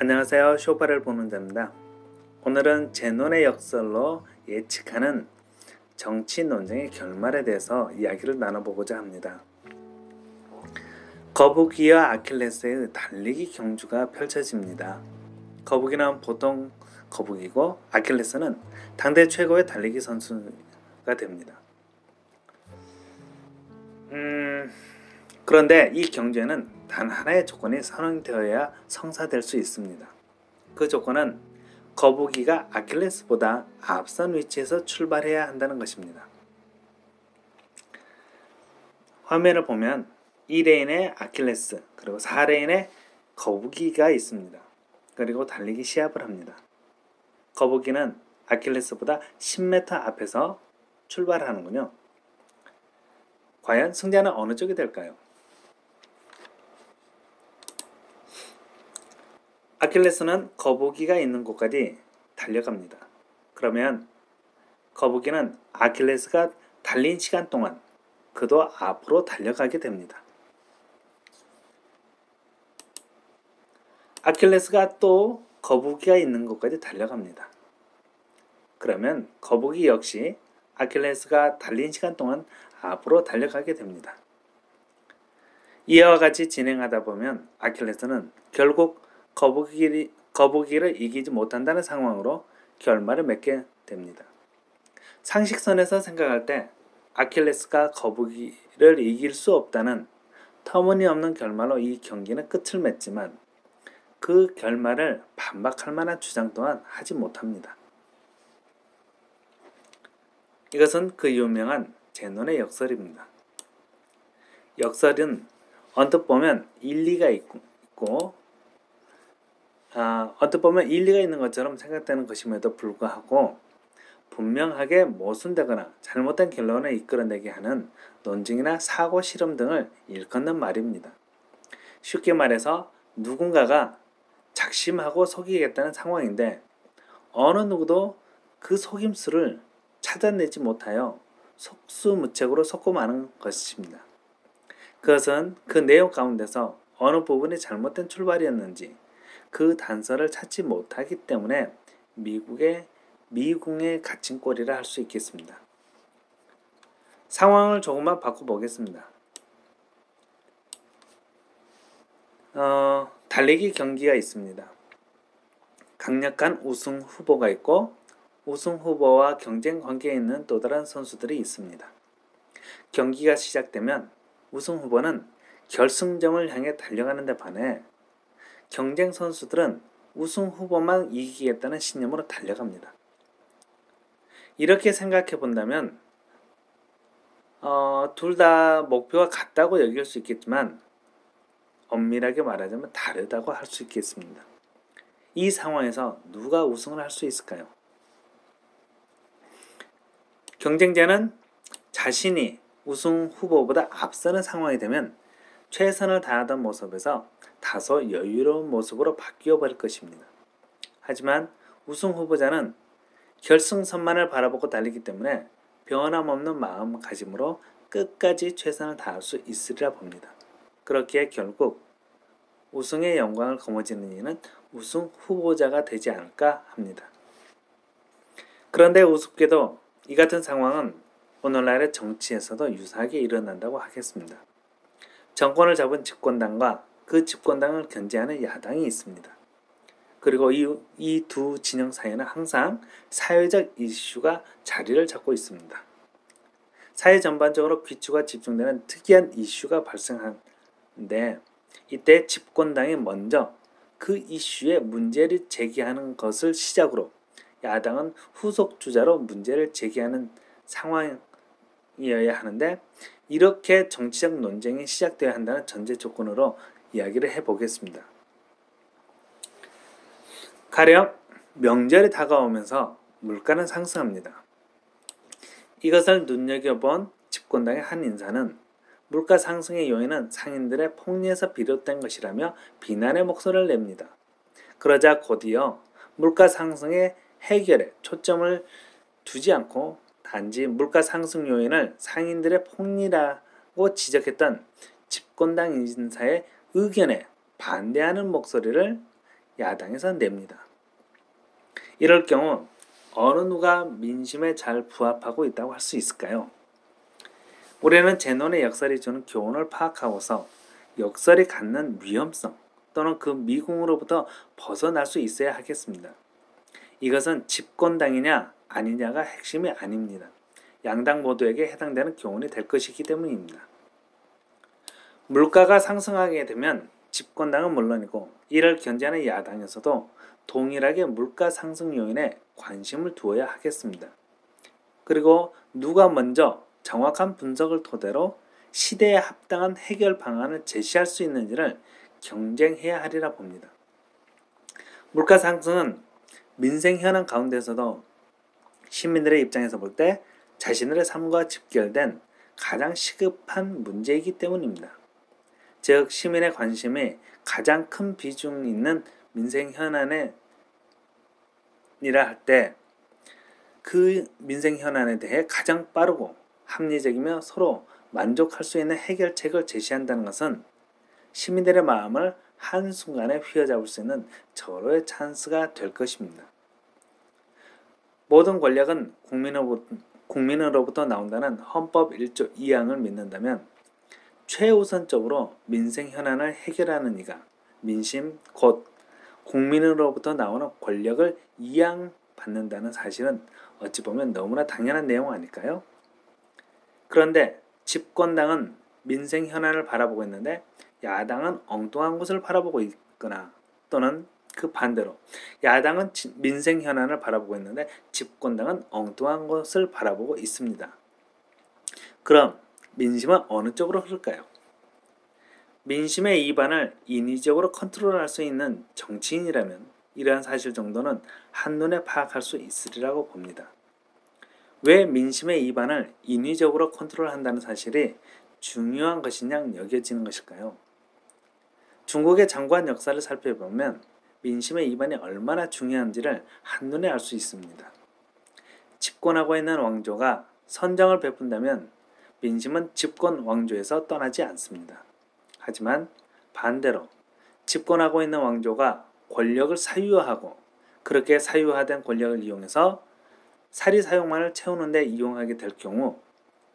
안녕하세요. 쇼파를 보는 자입니다. 오늘은 제논의 역설로 예측하는 정치 논쟁의 결말에 대해서 이야기를 나눠보고자 합니다. 거북이와 아킬레스의 달리기 경주가 펼쳐집니다. 거북이는 보통 거북이고 아킬레스는 당대 최고의 달리기 선수가 됩니다. 그런데 이 경주에는 단 하나의 조건이 선행되어야 성사될 수 있습니다. 그 조건은 거북이가 아킬레스보다 앞선 위치에서 출발해야 한다는 것입니다. 화면을 보면 2레인에 아킬레스 그리고 4레인에 거북이가 있습니다. 그리고 달리기 시합을 합니다. 거북이는 아킬레스보다 10m 앞에서 출발하는군요. 과연 승자는 어느 쪽이 될까요? 아킬레스는 거북이가 있는 곳까지 달려갑니다. 그러면 거북이는 아킬레스가 달린 시간 동안 그도 앞으로 달려가게 됩니다. 아킬레스가 또 거북이가 있는 곳까지 달려갑니다. 그러면 거북이 역시 아킬레스가 달린 시간 동안 앞으로 달려가게 됩니다. 이와 같이 진행하다 보면 아킬레스는 결국 거북이를 이기지 못한다는 상황으로 결말을 맺게 됩니다. 상식선에서 생각할 때 아킬레스가 거북이를 이길 수 없다는 터무니없는 결말로 이 경기는 끝을 맺지만 그 결말을 반박할 만한 주장 또한 하지 못합니다. 이것은 그 유명한 제논의 역설입니다. 역설은 언뜻 보면 일리가 있고 언뜻 보면 일리가 있는 것처럼 생각되는 것임에도 불구하고 분명하게 모순되거나 잘못된 결론을 이끌어내게 하는 논증이나 사고 실험 등을 일컫는 말입니다. 쉽게 말해서 누군가가 작심하고 속이겠다는 상황인데 어느 누구도 그 속임수를 찾아내지 못하여 속수무책으로 속고 마는 것입니다. 그것은 그 내용 가운데서 어느 부분이 잘못된 출발이었는지 그 단서를 찾지 못하기 때문에 미궁에 갇힌 꼴이라 할 수 있겠습니다. 상황을 조금만 바꿔보겠습니다. 달리기 경기가 있습니다. 강력한 우승 후보가 있고 우승 후보와 경쟁 관계에 있는 또 다른 선수들이 있습니다. 경기가 시작되면 우승 후보는 결승점을 향해 달려가는 데 반해 경쟁 선수들은 우승 후보만 이기겠다는 신념으로 달려갑니다. 이렇게 생각해 본다면 둘 다 목표가 같다고 여길 수 있겠지만 엄밀하게 말하자면 다르다고 할 수 있겠습니다. 이 상황에서 누가 우승을 할 수 있을까요? 경쟁자는 자신이 우승 후보보다 앞서는 상황이 되면 최선을 다하던 모습에서 다소 여유로운 모습으로 바뀌어 버릴 것입니다. 하지만 우승 후보자는 결승선만을 바라보고 달리기 때문에 변함없는 마음가짐으로 끝까지 최선을 다할 수 있으리라 봅니다. 그렇기에 결국 우승의 영광을 거머쥐는 이는 우승 후보자가 되지 않을까 합니다. 그런데 우습게도 이 같은 상황은 오늘날의 정치에서도 유사하게 일어난다고 하겠습니다. 정권을 잡은 집권당과 그 집권당을 견제하는 야당이 있습니다. 그리고 이 두 진영 사이에는 항상 사회적 이슈가 자리를 잡고 있습니다. 사회 전반적으로 귀추가 집중되는 특이한 이슈가 발생하는데 이때 집권당이 먼저 그 이슈에 문제를 제기하는 것을 시작으로 야당은 후속 주자로 문제를 제기하는 상황이어야 하는데 이렇게 정치적 논쟁이 시작되어야 한다는 전제 조건으로 이야기를 해보겠습니다. 가령 명절이 다가오면서 물가는 상승합니다. 이것을 눈여겨본 집권당의 한 인사는 물가 상승의 요인은 상인들의 폭리에서 비롯된 것이라며 비난의 목소리를 냅니다. 그러자 곧이어 물가 상승의 해결에 초점을 두지 않고 단지 물가 상승 요인을 상인들의 폭리라고 지적했던 집권당 인사의 의견에 반대하는 목소리를 야당에서 냅니다. 이럴 경우 어느 누가 민심에 잘 부합하고 있다고 할 수 있을까요? 우리는 제논의 역설이 주는 교훈을 파악하고서 역설이 갖는 위험성 또는 그 미궁으로부터 벗어날 수 있어야 하겠습니다. 이것은 집권당이냐 아니냐가 핵심이 아닙니다. 양당 모두에게 해당되는 교훈이 될 것이기 때문입니다. 물가가 상승하게 되면 집권당은 물론이고 이를 견제하는 야당에서도 동일하게 물가 상승 요인에 관심을 두어야 하겠습니다. 그리고 누가 먼저 정확한 분석을 토대로 시대에 합당한 해결 방안을 제시할 수 있는지를 경쟁해야 하리라 봅니다. 물가 상승은 민생 현안 가운데서도 시민들의 입장에서 볼 때 자신들의 삶과 집결된 가장 시급한 문제이기 때문입니다. 즉 시민의 관심이 가장 큰 비중 있는 민생 현안이라 할 때 그 민생 현안에 대해 가장 빠르고 합리적이며 서로 만족할 수 있는 해결책을 제시한다는 것은 시민들의 마음을 한순간에 휘어잡을 수 있는 절호의 찬스가 될 것입니다. 모든 권력은 국민으로부터 나온다는 헌법 1조 2항을 믿는다면 최우선적으로 민생 현안을 해결하는 이가 민심 곧 국민으로부터 나오는 권력을 이양받는다는 사실은 어찌 보면 너무나 당연한 내용 아닐까요? 그런데 집권당은 민생 현안을 바라보고 있는데 야당은 엉뚱한 곳을 바라보고 있거나 또는 그 반대로 야당은 민생 현안을 바라보고 있는데 집권당은 엉뚱한 곳을 바라보고 있습니다. 그럼 민심은 어느 쪽으로 흐를까요? 민심의 이반을 인위적으로 컨트롤할 수 있는 정치인이라면 이러한 사실 정도는 한눈에 파악할 수 있으리라고 봅니다. 왜 민심의 이반을 인위적으로 컨트롤한다는 사실이 중요한 것이냐 여겨지는 것일까요? 중국의 장관 역사를 살펴보면 민심의 이반이 얼마나 중요한지를 한눈에 알 수 있습니다. 집권하고 있는 왕조가 선정을 베푼다면 민심은 집권 왕조에서 떠나지 않습니다. 하지만 반대로 집권하고 있는 왕조가 권력을 사유화하고 그렇게 사유화된 권력을 이용해서 사리사욕만을 채우는 데 이용하게 될 경우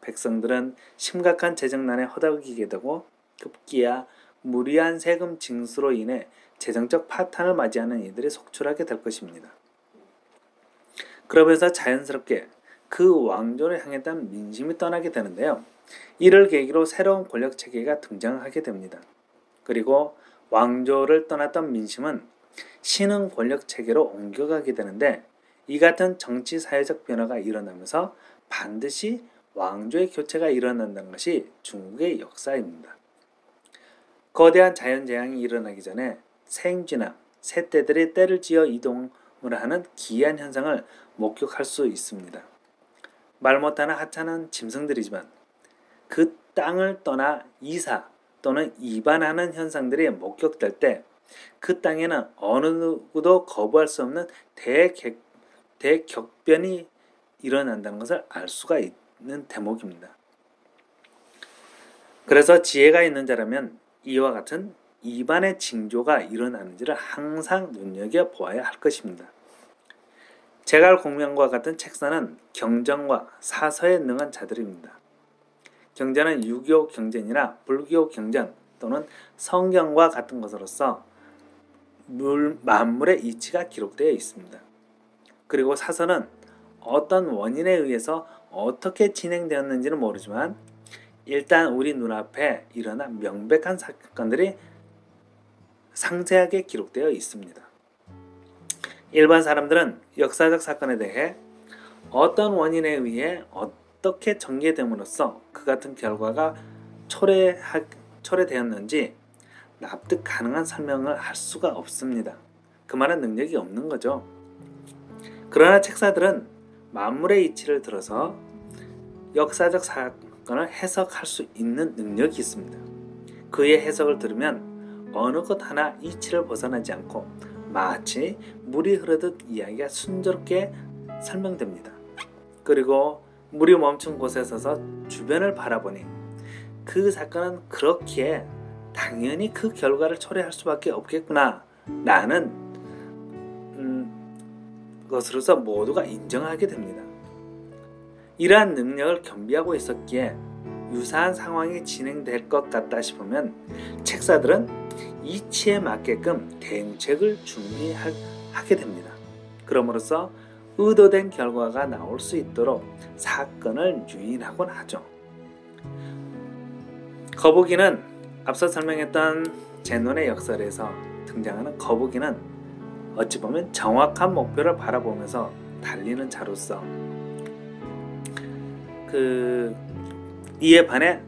백성들은 심각한 재정난에 허덕이게 되고 급기야 무리한 세금 징수로 인해 재정적 파탄을 맞이하는 이들이 속출하게 될 것입니다. 그러면서 자연스럽게 그 왕조를 향했던 민심이 떠나게 되는데요. 이를 계기로 새로운 권력체계가 등장하게 됩니다. 그리고 왕조를 떠났던 민심은 신흥 권력체계로 옮겨가게 되는데 이 같은 정치-사회적 변화가 일어나면서 반드시 왕조의 교체가 일어난다는 것이 중국의 역사입니다. 거대한 자연재앙이 일어나기 전에 생쥐나 새떼들이 떼를 지어 이동을 하는 기이한 현상을 목격할 수 있습니다. 말 못하는 하찮은 짐승들이지만 그 땅을 떠나 이사 또는 이반하는 현상들이 목격될 때 그 땅에는 어느 누구도 거부할 수 없는 대격변이 일어난다는 것을 알 수가 있는 대목입니다. 그래서 지혜가 있는 자라면 이와 같은 이반의 징조가 일어나는지를 항상 눈여겨보아야 할 것입니다. 제갈공명과 같은 책사는 경전과 사서에 능한 자들입니다. 경전은 유교 경전이나 불교 경전 또는 성경과 같은 것으로서 만물의 이치가 기록되어 있습니다. 그리고 사서는 어떤 원인에 의해서 어떻게 진행되었는지는 모르지만 일단 우리 눈앞에 일어난 명백한 사건들이 상세하게 기록되어 있습니다. 일반 사람들은 역사적 사건에 대해 어떤 원인에 의해 어떻게 전개됨으로써 그 같은 결과가 초래되었는지 납득 가능한 설명을 할 수가 없습니다. 그만한 능력이 없는 거죠. 그러나 책사들은 만물의 이치를 들어서 역사적 사건을 해석할 수 있는 능력이 있습니다. 그의 해석을 들으면 어느 것 하나 이치를 벗어나지 않고 마치 물이 흐르듯 이야기가 순조롭게 설명됩니다. 그리고 물이 멈춘 곳에 서서 주변을 바라보니 그 사건은 그렇기에 당연히 그 결과를 초래할 수밖에 없겠구나 라는 것으로서 모두가 인정하게 됩니다. 이러한 능력을 겸비하고 있었기에 유사한 상황이 진행될 것 같다 싶으면 책사들은 이치에 맞게끔 대응책을 준비하게 됩니다. 그럼으로써 의도된 결과가 나올 수 있도록 사건을 유인하곤 하죠. 거북이는 앞서 설명했던 제논의 역설에서 등장하는 거북이는 어찌 보면 정확한 목표를 바라보면서 달리는 자로서 이에 반해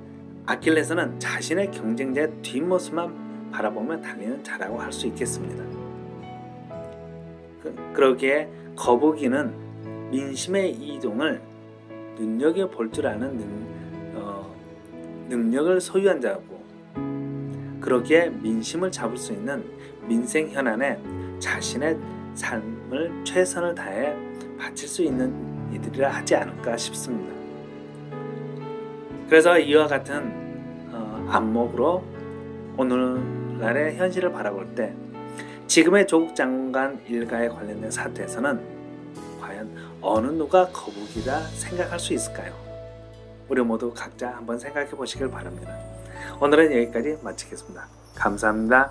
아킬레스는 자신의 경쟁자의 뒷모습만 바라보며 달리는 자라고 할 수 있겠습니다. 그러기에 거북이는 민심의 이동을 눈여겨볼 줄 아는 능력을 소유한 자고, 그러기에 민심을 잡을 수 있는 민생 현안에 자신의 삶을 최선을 다해 바칠 수 있는 이들이라 하지 않을까 싶습니다. 그래서 이와 같은 안목으로 오늘날의 현실을 바라볼 때 지금의 조국 장관 일가에 관련된 사태에서는 과연 어느 누가 거북이라 생각할 수 있을까요? 우리 모두 각자 한번 생각해 보시길 바랍니다. 오늘은 여기까지 마치겠습니다. 감사합니다.